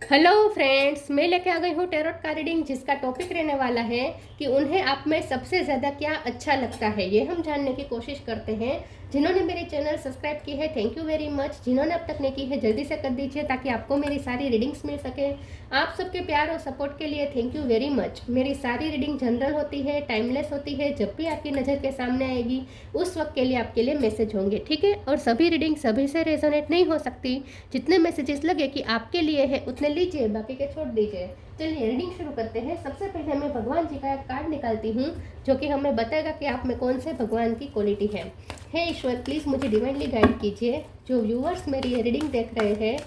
Hello friends, मैं लेके आ गई हूँ टैरोट का रीडिंग, जिसका टॉपिक रहने वाला है कि उन्हें आप में सबसे ज़्यादा क्या अच्छा लगता है। ये हम जानने की कोशिश करते हैं। जिन्होंने मेरे चैनल सब्सक्राइब की है, थैंक यू वेरी मच। जिन्होंने अब तक नहीं की है, जल्दी से कर दीजिए ताकि आपको मेरी सारी रीडिंग्स मिल सके। आप सबके प्यार और सपोर्ट के लिए थैंक यू वेरी मच। मेरी सारी रीडिंग जनरल होती है, टाइमलेस होती है। जब भी आपकी नज़र के सामने आएगी उस वक्त के लिए आपके लिए मैसेज होंगे, ठीक है। और सभी रीडिंग सभी से रेजोनेट नहीं हो सकती। जितने मैसेजेस लगे कि आपके लिए है उतने लीजिए, बाकी के छोड़ दीजिए। चलिए रीडिंग शुरू करते हैं। सबसे पहले मैं भगवान जी का एक कार्ड निकालती हूँ जो कि हमें बताएगा कि आप में कौन से भगवान की क्वालिटी है। हे ईश्वर, प्लीज़ मुझे डिवाइनली गाइड कीजिए। जो व्यूअर्स मेरी ये रीडिंग देख रहे हैं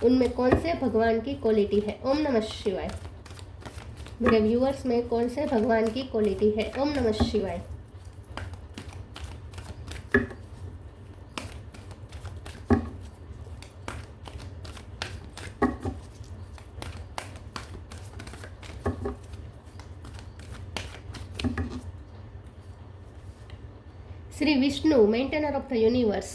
उनमें कौन से भगवान की क्वालिटी है। ओम नमः शिवाय। मेरे व्यूअर्स में कौन से भगवान की क्वालिटी है। ओम नमः शिवाय। Shri Vishnu, maintainer of the universe.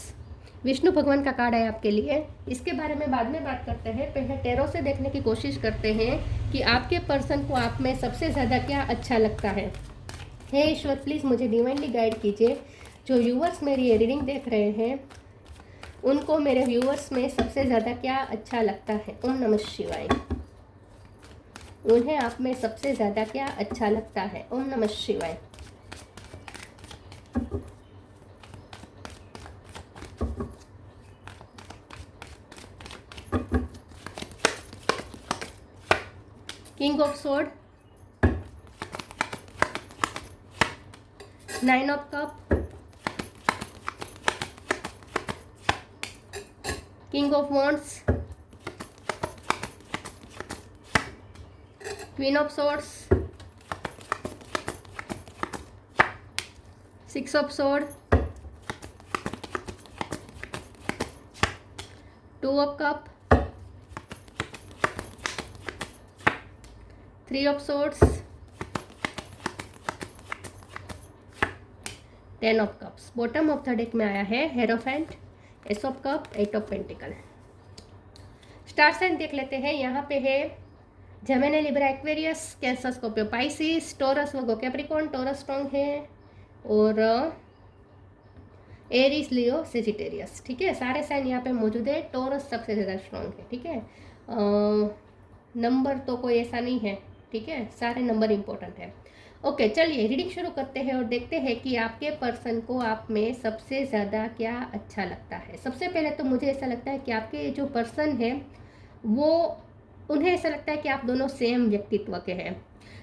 Vishnu भगवान का कार्ड है आपके लिए। इसके बारे में बाद में बात करते हैं। पहले टैरो से देखने की कोशिश करते हैं कि आपके पर्सन को आप में सबसे ज़्यादा क्या अच्छा लगता है। हे ईश्वर, प्लीज़ मुझे डिवाइनली गाइड कीजिए। जो व्यूअर्स मेरी ये रीडिंग देख रहे हैं उनको मेरे व्यूअर्स में सबसे ज़्यादा क्या अच्छा लगता है। ओम नमः शिवाय। उन्हें आप में सबसे ज़्यादा क्या अच्छा लगता है। ओम नमः शिवाय। King of sword, 9 of cup, king of wands, queen of swords, 6 of sword, 2 of cup, 3 of swords, 10 of cups. Bottom of the deck में आया है Hierophant, ace of cup, 8 of pentacle. Star sign देख लेते हैं। यहाँ पे है Gemini, Libra, Aquarius, Cancer, Scorpio, Pisces, Taurus, Virgo, Capricorn. Taurus strong है और एरीज, लियो, सेजिटेरियस, ठीक है। सारे साइन यहाँ पे मौजूद है। टॉरस सबसे ज़्यादा स्ट्रॉन्ग है, ठीक है। नंबर तो कोई ऐसा नहीं है, ठीक है। सारे नंबर इंपॉर्टेंट है। ओके, चलिए रीडिंग शुरू करते हैं और देखते हैं कि आपके पर्सन को आप में सबसे ज़्यादा क्या अच्छा लगता है। सबसे पहले तो मुझे ऐसा लगता है कि आपके जो पर्सन है वो, उन्हें ऐसा लगता है कि आप दोनों सेम व्यक्तित्व के हैं।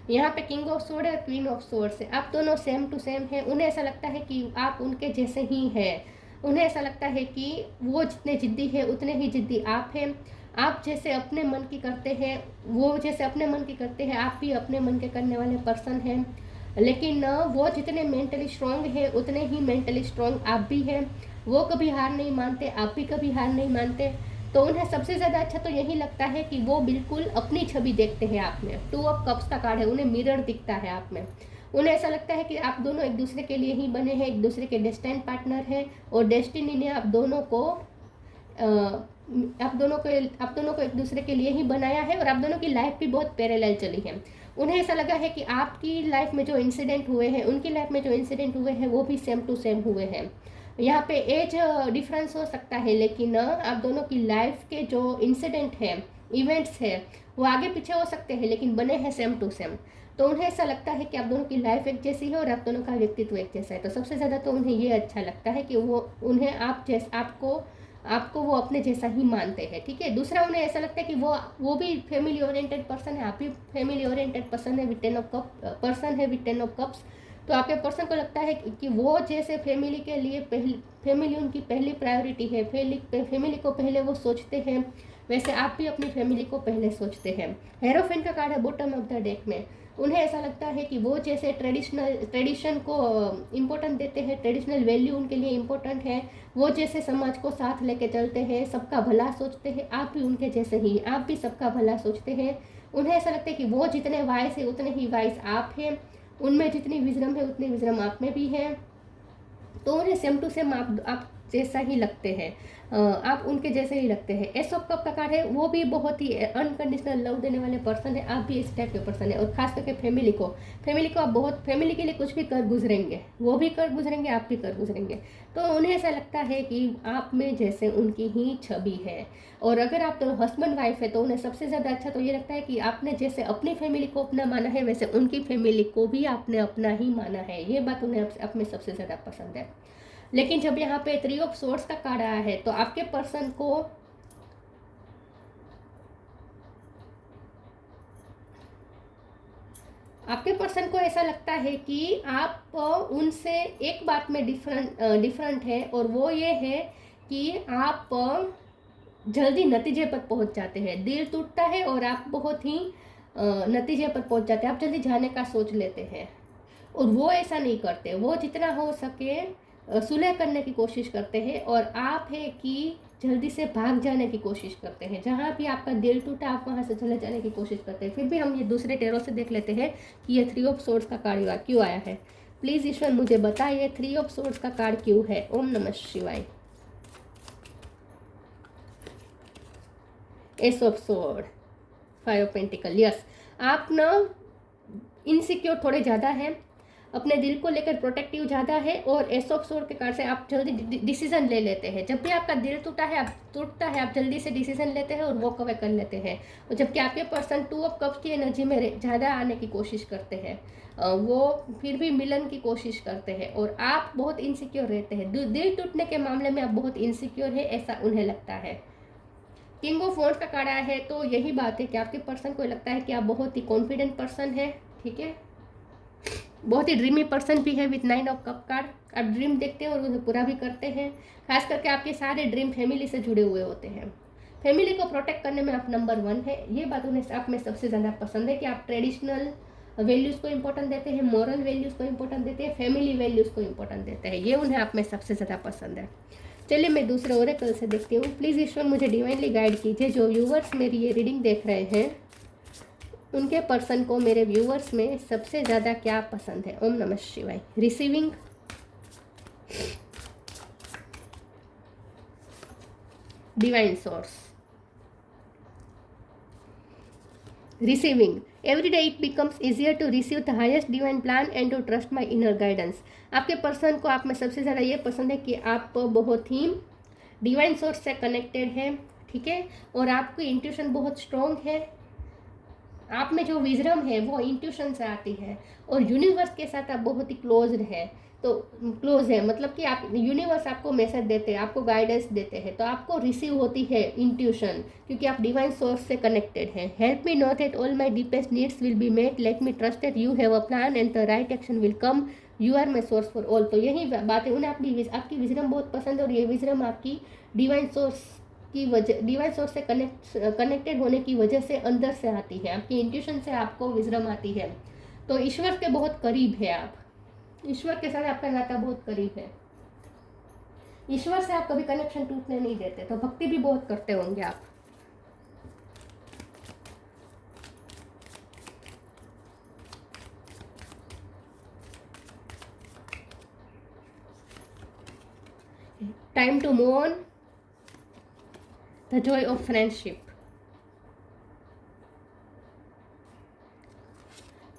यहाँ पे किंग ऑफ सोर्ड है, क्वीन ऑफ सोर्ड है। आप दोनों सेम टू सेम हैं। उन्हें ऐसा लगता है कि आप उनके जैसे ही हैं। उन्हें ऐसा लगता है कि वो जितने जिद्दी है उतने ही जिद्दी आप हैं। आप जैसे अपने मन की करते हैं, वो जैसे अपने मन की करते हैं, आप भी अपने मन के करने वाले पर्सन हैं। लेकिन वो जितने मेंटली स्ट्रांग है उतने ही मेंटली स्ट्रांग आप भी हैं। वो कभी हार नहीं मानते, आप भी कभी हार नहीं मानते। तो उन्हें सबसे ज़्यादा अच्छा तो यही लगता है कि वो बिल्कुल अपनी छवि देखते हैं आप में। 2 ऑफ कप्स का कार्ड है, उन्हें मिरर दिखता है आप में। उन्हें ऐसा लगता है कि आप दोनों एक दूसरे के लिए ही बने हैं, एक दूसरे के डेस्टिनी पार्टनर हैं। और डेस्टिनी ने आप दोनों को एक दूसरे के लिए ही बनाया है। और आप दोनों की लाइफ भी बहुत पैरेलल चली है। उन्हें ऐसा लगा है कि आपकी लाइफ में जो इंसिडेंट हुए हैं, उनकी लाइफ में जो इंसिडेंट हुए हैं, वो भी सेम टू सेम हुए हैं। यहाँ पे एज डिफरेंस हो सकता है, लेकिन आप दोनों की लाइफ के जो इंसिडेंट है, इवेंट्स है, वो आगे पीछे हो सकते हैं लेकिन बने हैं सेम टू सेम। तो उन्हें ऐसा लगता है कि आप दोनों की लाइफ एक जैसी है और आप दोनों का व्यक्तित्व एक जैसा है। तो सबसे ज़्यादा तो उन्हें ये अच्छा लगता है कि वो उन्हें आपको वो अपने जैसा ही मानते हैं, ठीक है। दूसरा, उन्हें ऐसा लगता है कि वो भी फैमिली ओरिएंटेड पर्सन है, आप भी फैमिली ओरिएंटेड पर्सन है, विद 10 ऑफ कप पर्सन है, विद 10 ऑफ कप्स। तो आपके पर्सन को लगता है कि वो जैसे फैमिली के लिए फैमिली उनकी पहली प्रायोरिटी है, फैमिली को पहले वो सोचते हैं, वैसे आप भी अपनी फैमिली को पहले सोचते हैं। हेरोफेंट का कार्ड है बॉटम ऑफ द डेक में। उन्हें ऐसा लगता है कि वो जैसे ट्रेडिशन को इम्पोर्टेंट देते हैं, ट्रेडिशनल वैल्यू उनके लिए इम्पोर्टेंट है। वो जैसे समाज को साथ लेके चलते हैं, सबका भला सोचते हैं, आप भी उनके जैसे ही, आप भी सबका भला सोचते हैं। उन्हें ऐसा लगता है कि वो जितने वाइस है उतने ही वाइस आप हैं। उनमें जितनी विजडम है उतनी विजडम आप में भी है। तो उन्हें सेम टू सेम आप जैसा ही लगते हैं, आप उनके जैसे ही लगते हैं। एस ऑफ कप का कार्ड है, वो भी बहुत ही अनकंडीशनल लव देने वाले पर्सन है, आप भी इस टाइप के पर्सन है। और खास करके फैमिली को आप बहुत, फैमिली के लिए कुछ भी कर गुजरेंगे, वो भी कर गुजरेंगे, आप भी कर गुजरेंगे। तो उन्हें ऐसा लगता है कि आप में जैसे उनकी ही छवि है। और अगर आप तो हस्बैंड वाइफ है तो उन्हें सबसे ज़्यादा अच्छा तो ये लगता है कि आपने जैसे अपनी फैमिली को अपना माना है, वैसे उनकी फैमिली को भी आपने अपना ही माना है। ये बात उन्हें आप में सबसे ज़्यादा पसंद है। लेकिन जब यहाँ पे 3 ऑफ सोर्ड्स का कार्ड आया है तो आपके पर्सन को ऐसा लगता है कि आप उनसे एक बात में डिफरेंट है, और वो ये है कि आप जल्दी नतीजे पर पहुंच जाते हैं। दिल टूटता है और आप बहुत ही नतीजे पर पहुंच जाते हैं, आप जल्दी जाने का सोच लेते हैं। और वो ऐसा नहीं करते, वो जितना हो सके सुलह करने की कोशिश करते हैं, और आप है कि जल्दी से भाग जाने की कोशिश करते हैं। जहाँ भी आपका दिल टूटा आप वहाँ से चले जाने की कोशिश करते हैं। फिर भी हम ये दूसरे टेरो से देख लेते हैं कि ये 3 ऑफ सोर्ड्स का कार्ड क्यों आया है। प्लीज़ ईश्वर मुझे बताइए 3 ऑफ सोर्ड्स का कार्ड क्यों है। ओम नमः शिवाय। S of sword, 5 of pentacle. Yes, आप ना इनसिक्योर थोड़े ज़्यादा हैं, अपने दिल को लेकर प्रोटेक्टिव ज़्यादा है, और एस ऑफ सोर्ड के कार्ड से आप जल्दी डिसीजन ले लेते हैं। जब भी आपका दिल टूटता है आप जल्दी से डिसीजन लेते हैं और वॉक अवे कर लेते हैं। और जबकि आपके पर्सन 2 ऑफ कप्स की एनर्जी में ज़्यादा आने की कोशिश करते हैं, वो फिर भी मिलन की कोशिश करते हैं, और आप बहुत इनसिक्योर रहते हैं। दिल टूटने के मामले में आप बहुत इनसिक्योर है, ऐसा उन्हें लगता है। किंग ऑफ वॉन्ड्स का कार्ड आया है, तो यही बात है कि आपके पर्सन को लगता है कि आप बहुत ही कॉन्फिडेंट पर्सन है, ठीक है, बहुत ही ड्रीमी पर्सन भी है। विथ 9 ऑफ कप कार्ड, आप ड्रीम देखते हैं और उसे पूरा भी करते हैं। खास करके आपके सारे ड्रीम फैमिली से जुड़े हुए होते हैं। फैमिली को प्रोटेक्ट करने में आप नंबर 1 है। ये बात उन्हें आप में सबसे ज़्यादा पसंद है कि आप ट्रेडिशनल वैल्यूज़ को इंपॉर्टेंट देते हैं, मॉरल वैल्यूज़ को इंपॉर्टेंट देते हैं, फैमिली वैल्यूज़ को इंपॉर्टेंट देते हैं। ये उन्हें आप में सबसे ज़्यादा पसंद है। चलिए मैं दूसरे ओरेकल से देखती हूँ। प्लीज़ ईश्वर मुझे डिवाइनली गाइड कीजिए। जो व्यूवर्स मेरी ये रीडिंग देख रहे हैं उनके पर्सन को मेरे व्यूवर्स में सबसे ज़्यादा क्या पसंद है। ओम नमः शिवाय। Receiving, divine source. Receiving, every day it becomes easier to receive the highest divine plan and to trust my inner guidance. आपके पर्सन को आप में सबसे ज़्यादा ये पसंद है कि आप बहुत ही डिवाइन सोर्स से कनेक्टेड हैं, ठीक है, और आपकी इंट्यूशन बहुत स्ट्रॉन्ग है। आप में जो विजडम है वो इंट्यूशन से आती है, और यूनिवर्स के साथ आप बहुत ही क्लोज है। तो क्लोज है मतलब कि आप, यूनिवर्स आपको मैसेज देते हैं, आपको गाइडेंस देते हैं, तो आपको रिसीव होती है इंट्यूशन, क्योंकि आप डिवाइन सोर्स से कनेक्टेड हैं। Help me know that all my deepest needs will be met, let me trust that you have a plan and the right action will come, you are my source for all. तो यही बात है, उन्हें आपकी wisdom बहुत पसंद है, और ये विजडम आपकी डिवाइन सोर्स की वजह, डिवाइन सोर्स से कनेक्टेड होने की वजह से अंदर से आती है, आपकी इंट्यूशन से आपको विजडम आती है। तो ईश्वर के बहुत करीब है आप, ईश्वर के साथ आपका नाता बहुत करीब है। ईश्वर से आप कभी कनेक्शन टूटने नहीं देते, तो भक्ति भी बहुत करते होंगे आप। Time to move on, the joy of friendship.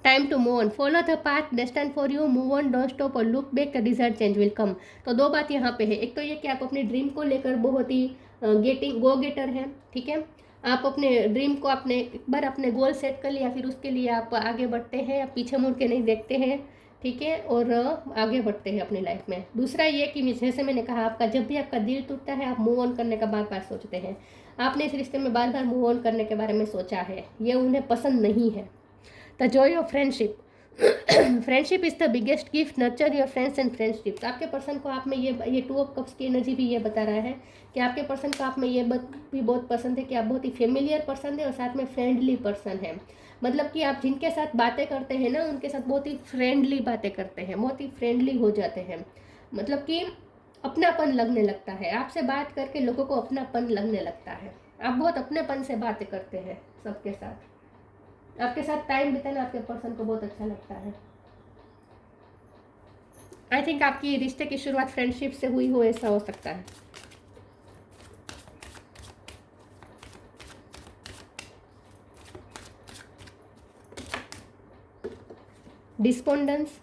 Time to move on, follow the path destined for you, move on, don't stop और look back, the desired change will come. तो दो बात यहाँ पे है, एक तो ये कि आप अपने ड्रीम को लेकर बहुत ही गो गेटर हैं, ठीक है, आप अपने ड्रीम को अपने एक बार अपने गोल सेट कर लिया, फिर उसके लिए आप आगे बढ़ते हैं, आप पीछे मुड़ के नहीं देखते हैं, ठीक है, और आगे बढ़ते हैं अपनी लाइफ में। दूसरा ये कि जैसे मैंने कहा, आपका जब भी आपका दिल टूटता है आप मूव ऑन करने का बार बार सोचते हैं, आपने इस रिश्ते में बार बार मूव ऑन करने के बारे में सोचा है, ये उन्हें पसंद नहीं है। The joy of friendship, friendship is the biggest gift, nurture your friends and friendship. आपके पर्सन को आप में ये 2 ऑफ कप्स की एनर्जी भी ये बता रहा है कि आपके पर्सन को आप में ये भी बहुत पसंद है कि आप बहुत ही फेमिलियर पर्सन है, और साथ में फ्रेंडली पर्सन है। मतलब कि आप जिनके साथ बातें करते हैं ना, उनके साथ बहुत ही फ्रेंडली बातें करते हैं, बहुत ही फ्रेंडली हो जाते हैं। मतलब कि अपनापन लगने लगता है, आपसे बात करके लोगों को अपनापन लगने लगता है। आप बहुत अपनेपन से बातें करते हैं सबके साथ, आपके साथ टाइम बिताना आपके पर्सन को बहुत अच्छा लगता है। आई थिंक आपकी रिश्ते की शुरुआत फ्रेंडशिप से हुई हो, ऐसा हो सकता है। Despondence,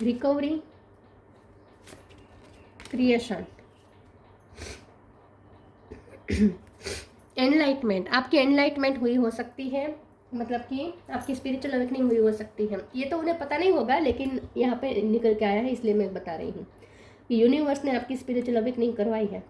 recovery, creation, enlightenment. आपकी एनलाइटमेंट हुई हो सकती है, मतलब कि आपकी स्पिरिचुअल अवेकनिंग हुई हो सकती है। ये तो उन्हें पता नहीं होगा, लेकिन यहाँ पे निकल के आया है, इसलिए मैं बता रही हूँ कि यूनिवर्स ने आपकी स्पिरिचुअल अवेकनिंग करवाई है।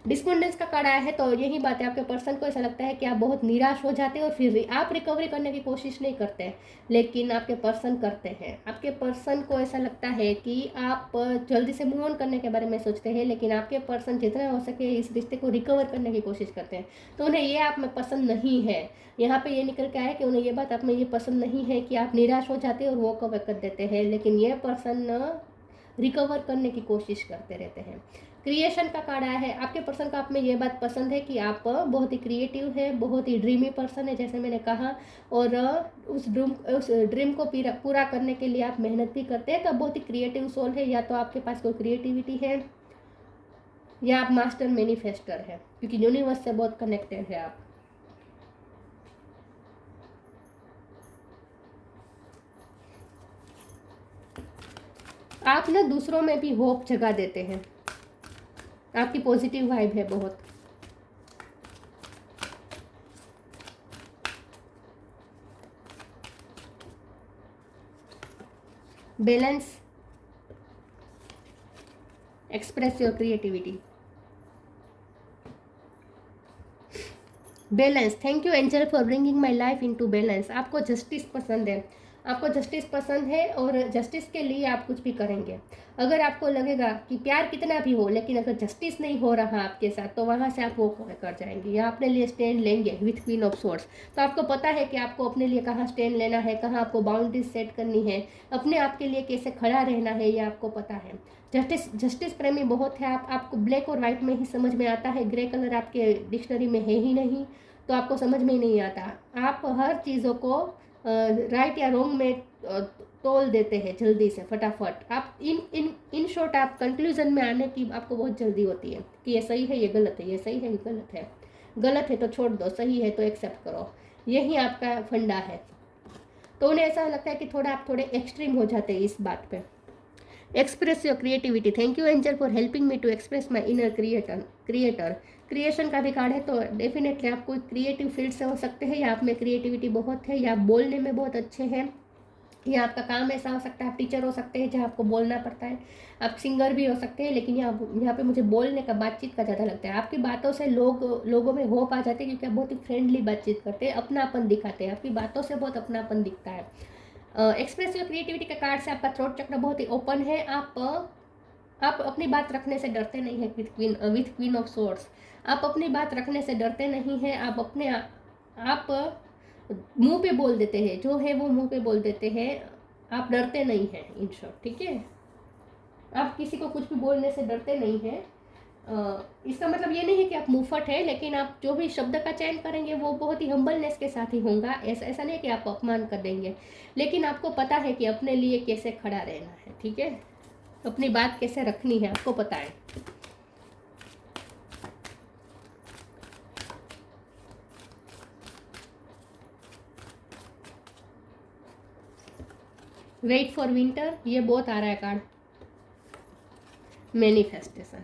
डिस्पोंडेंस का कार्ड आया है, तो यही बात है, आपके पर्सन को ऐसा लगता है कि आप बहुत निराश हो जाते हैं और फिर आप रिकवरी करने की कोशिश नहीं करते, लेकिन आपके पर्सन करते हैं। आपके पर्सन को ऐसा लगता है कि आप जल्दी से मूव ऑन करने के बारे में सोचते हैं, लेकिन आपके पर्सन जितना हो सके इस रिश्ते को रिकवर करने की कोशिश करते हैं। तो उन्हें ये आप में पसंद नहीं है। यहाँ पे ये निकल के आया कि उन्हें ये बात आप में ये पसंद नहीं है कि आप निराश हो जाते हैं और वॉक अवे कर देते हैं, लेकिन ये पर्सन रिकवर करने की कोशिश करते रहते हैं। क्रिएशन का कार्ड आया है, आपके पर्सन को आप में ये बात पसंद है कि आप बहुत ही क्रिएटिव है, बहुत ही ड्रीमी पर्सन है, जैसे मैंने कहा, और उस ड्रीम को पूरा करने के लिए आप मेहनत भी करते हैं। तो आप बहुत ही क्रिएटिव सोल है, या तो आपके पास कोई क्रिएटिविटी है या आप मास्टर मैनिफेस्टर है, क्योंकि यूनिवर्स से बहुत कनेक्टेड है आप। आप ना दूसरों में भी होप जगा देते हैं, आपकी पॉजिटिव वाइब है बहुत। Balance, express your creativity. Balance, thank you angel for bringing my life into balance. आपको जस्टिस पसंद है, आपको जस्टिस पसंद है, और जस्टिस के लिए आप कुछ भी करेंगे। अगर आपको लगेगा कि प्यार कितना भी हो, लेकिन अगर जस्टिस नहीं हो रहा आपके साथ, तो वहाँ से आप वो कर जाएंगे या अपने लिए स्टैंड लेंगे विथ क्वीन ऑफ सोर्स। तो आपको पता है कि आपको अपने लिए कहाँ स्टैंड लेना है, कहाँ आपको बाउंड्रीज सेट करनी है, अपने आप के लिए कैसे खड़ा रहना है, ये आपको पता है। जस्टिस प्रेमी बहुत है आप। आपको ब्लैक और वाइट में ही समझ में आता है, ग्रे कलर आपके डिक्शनरी में है ही नहीं, तो आपको समझ में ही नहीं आता। आप हर चीज़ों को राइट या रॉन्ग में तोल देते हैं जल्दी से, फटाफट। आप इन शॉर्ट आप कंक्लूजन में आने की आपको बहुत जल्दी होती है कि ये सही है, ये गलत है, ये सही है, ये गलत है। गलत है तो छोड़ दो, सही है तो एक्सेप्ट करो, यही आपका फंडा है। तो उन्हें ऐसा लगता है कि आप थोड़े एक्सट्रीम हो जाते हैं इस बात पे। Express your creativity, thank you angel for helping me to express my inner creator. Creation का भी कार्ड है, तो डेफिनेटली आप कोई क्रिएटिव फील्ड से हो सकते हैं, या आप में क्रिएटिविटी बहुत है, या आप बोलने में बहुत अच्छे हैं, या आपका काम ऐसा हो सकता है, आप टीचर हो सकते हैं जहाँ आपको बोलना पड़ता है, आप सिंगर भी हो सकते हैं, लेकिन यहाँ पे मुझे बोलने का, बातचीत का ज़्यादा लगता है। आपकी बातों से लोगों में होप आ जाते हैं, क्योंकि आप बहुत ही फ्रेंडली बातचीत करते हैं, अपनापन दिखाते हैं, आपकी बातों से बहुत अपनापन दिखता है। एक्सप्रेस योर क्रिएटिविटी के कार्ड से आपका थ्रोट चक्र बहुत ही ओपन है। आप अपनी बात रखने से डरते नहीं हैं विथ क्वीन ऑफ सोर्ड्स। आप अपनी बात रखने से डरते नहीं हैं, आप मुंह पे बोल देते हैं, जो है वो मुंह पे बोल देते हैं, आप डरते नहीं हैं, इन शॉर्ट, ठीक है। आप किसी को कुछ भी बोलने से डरते नहीं हैं। इसका मतलब ये नहीं है कि आप मुंहफट है, लेकिन आप जो भी शब्द का चयन करेंगे वो बहुत ही हम्बलनेस के साथ ही होगा। ऐसा नहीं कि आप अपमान कर देंगे, लेकिन आपको पता है कि अपने लिए कैसे खड़ा रहना है, ठीक है, अपनी बात कैसे रखनी है, आपको पता है। वेट फॉर विंटर, ये बहुत आ रहा है card. Manifestation,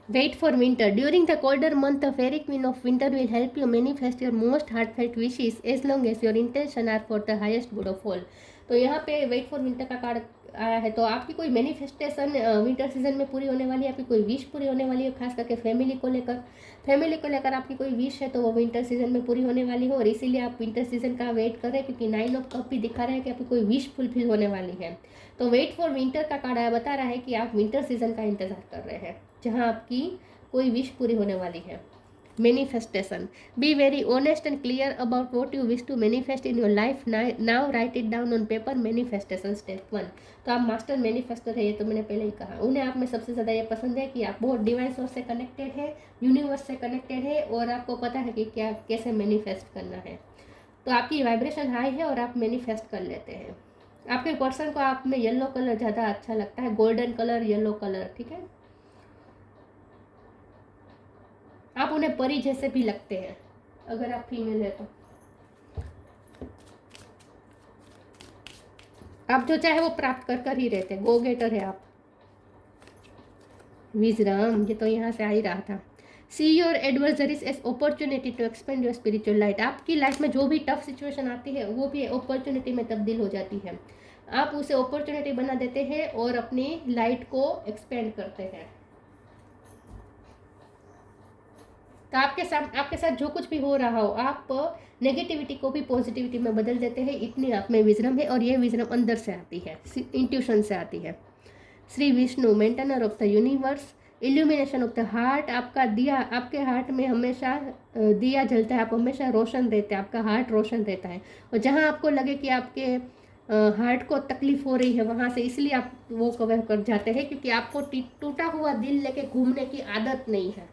wait for winter. During the colder month, the fairy queen of winter will help you manifest your most heartfelt wishes as long as your intention are for the highest good of all. तो यहाँ पे wait for winter का card आया है, तो आपकी कोई manifestation winter season में पूरी होने वाली है, आपकी कोई विश पूरी होने वाली है, खास करके फैमिली को लेकर आपकी कोई विश है तो वो विंटर सीजन में पूरी होने वाली है, और इसीलिए आप विंटर सीजन का वेट कर रहे हैं, क्योंकि 9 ऑफ कप भी दिखा रहे हैं कि आपकी कोई विश फुलफिल होने वाली है। तो वेट फॉर विंटर का कार्ड आया, बता रहा है कि आप विंटर सीजन का इंतजार कर रहे हैं, जहाँ आपकी कोई विश पूरी होने वाली है। Manifestation. Be very honest and clear about what you wish to manifest in your life. Now write it down on paper. Manifestation step 1. तो आप मास्टर मैनिफेस्टर है, ये तो मैंने पहले ही कहा। उन्हें आप में सबसे ज़्यादा ये पसंद है कि आप बहुत डिवाइन सोर्स से कनेक्टेड है, यूनिवर्स से कनेक्टेड है, और आपको पता है कि क्या कैसे मैनिफेस्ट करना है। तो आपकी वाइब्रेशन हाई है और आप मैनिफेस्ट कर लेते हैं। आपके पर्सन को आप में येलो कलर ज़्यादा अच्छा लगता है, गोल्डन कलर, येलो कलर, ठीक है। आप उन्हें परी जैसे भी लगते हैं अगर आप फीमेल है तो। आप जो चाहे वो प्राप्त कर ही रहते हैं, गो गेटर है आप। विजडम, ये तो यहाँ से आ ही रहा था। See your adversaries as opportunity to expand your spiritual light. आपकी लाइफ में जो भी टफ सिचुएशन आती है वो भी अपॉर्चुनिटी में तब्दील हो जाती है। आप उसे अपॉर्चुनिटी बना देते हैं और अपनी लाइट को एक्सपेंड करते हैं। तो आपके साथ जो कुछ भी हो रहा हो, आप नेगेटिविटी को भी पॉजिटिविटी में बदल देते हैं। इतनी आप में विजडम है, और ये विजडम अंदर से आती है, इंट्यूशन से आती है। Shri Vishnu, maintainer of the universe, illumination of the heart. आपका दिया, आपके हार्ट में हमेशा दिया जलता है, आप हमेशा रोशन रहते हैं, आपका हार्ट रोशन रहता है। और जहाँ आपको लगे कि आपके हार्ट को तकलीफ हो रही है, वहाँ से इसलिए आप वो कवर कर जाते हैं क्योंकि आपको टूटा हुआ दिल लेके घूमने की आदत नहीं है।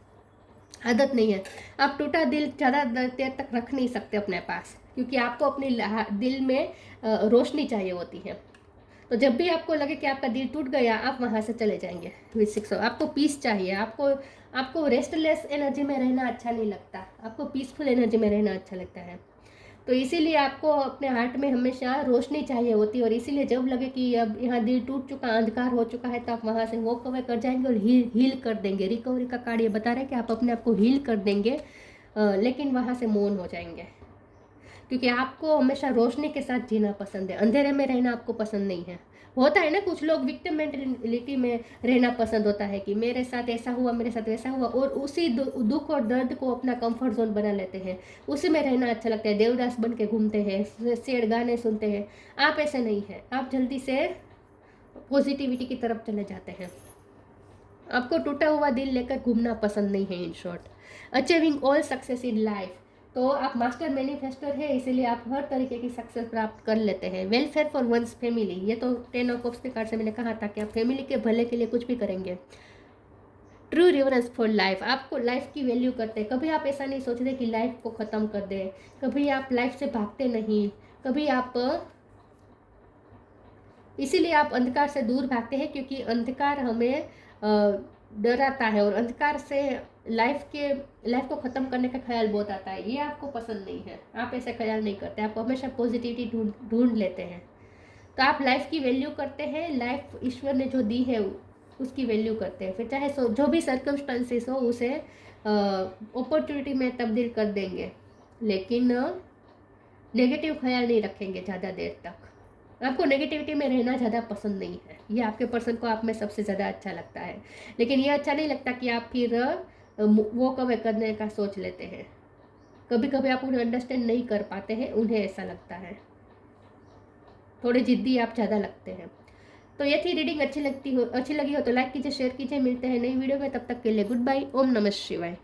आप टूटा दिल ज़्यादा देर तक रख नहीं सकते अपने पास, क्योंकि आपको अपने दिल में रोशनी चाहिए होती है। तो जब भी आपको लगे कि आपका दिल टूट गया, आप वहाँ से चले जाएंगे विद 6। आपको पीस चाहिए, आपको रेस्टलेस एनर्जी में रहना अच्छा नहीं लगता, आपको पीसफुल एनर्जी में रहना अच्छा लगता है। तो इसीलिए आपको अपने हार्ट में हमेशा रोशनी चाहिए होती है, और इसीलिए जब लगे कि अब यहाँ दिल टूट चुका, अंधकार हो चुका है, तो आप वहाँ से वॉक अवे कर जाएंगे और हील कर देंगे। रिकवरी का कार्ड ये बता रहे हैं कि आप अपने आप को हील कर देंगे, लेकिन वहाँ से मौन हो जाएंगे, क्योंकि आपको हमेशा रोशनी के साथ जीना पसंद है, अंधेरे में रहना आपको पसंद नहीं है। होता है ना, कुछ लोग विक्टिम मेंटेलिटी में रहना पसंद होता है कि मेरे साथ ऐसा हुआ, मेरे साथ वैसा हुआ, और उसी दुख और दर्द को अपना कंफर्ट जोन बना लेते हैं, उसी में रहना अच्छा लगता है, देवदास बन के घूमते हैं, सैड गाने सुनते हैं। आप ऐसे नहीं हैं, आप जल्दी से पॉजिटिविटी की तरफ चले जाते हैं। आपको टूटा हुआ दिल लेकर घूमना पसंद नहीं है। In short, achieving all success in life. तो आप मास्टर मैनिफेस्टर है, इसीलिए आप हर तरीके की सक्सेस प्राप्त कर लेते हैं। वेलफेयर फॉर वंस फैमिली, ये तो 10 ऑफ कप्स के कार्ड से मैंने कहा था कि आप फैमिली के भले के लिए कुछ भी करेंगे। ट्रू रिवरेंस फॉर लाइफ, आपको लाइफ की वैल्यू करते हैं। कभी आप ऐसा नहीं सोचते कि लाइफ को ख़त्म कर दें, कभी आप लाइफ से भागते नहीं, कभी आप इसीलिए आप अंधकार से दूर भागते हैं, क्योंकि अंधकार हमें डराता है, और अंधकार से लाइफ को ख़त्म करने का ख्याल बहुत आता है। ये आपको पसंद नहीं है, आप ऐसे ख्याल नहीं करते, आप हमेशा पॉजिटिविटी ढूंढ लेते हैं। तो आप लाइफ की वैल्यू करते हैं, लाइफ ईश्वर ने जो दी है उसकी वैल्यू करते हैं। फिर चाहे जो भी सर्कमस्टांसेस हो उसे अपॉर्चुनिटी में तब्दील कर देंगे, लेकिन नेगेटिव ख्याल नहीं रखेंगे ज़्यादा देर तक। आपको नेगेटिविटी में रहना ज़्यादा पसंद नहीं है, ये आपके पर्सन को आप में सबसे ज़्यादा अच्छा लगता है। लेकिन ये अच्छा नहीं लगता कि आप फिर वो कवे करने का सोच लेते हैं। कभी कभी आप उन्हें अंडरस्टैंड नहीं कर पाते हैं, उन्हें ऐसा लगता है, थोड़े जिद्दी आप ज़्यादा लगते हैं। तो ये थी रीडिंग। अच्छी लगी हो तो लाइक कीजिए, शेयर कीजिए। मिलते हैं नई वीडियो में, तब तक के लिए गुड बाय। ओम नमः शिवाय।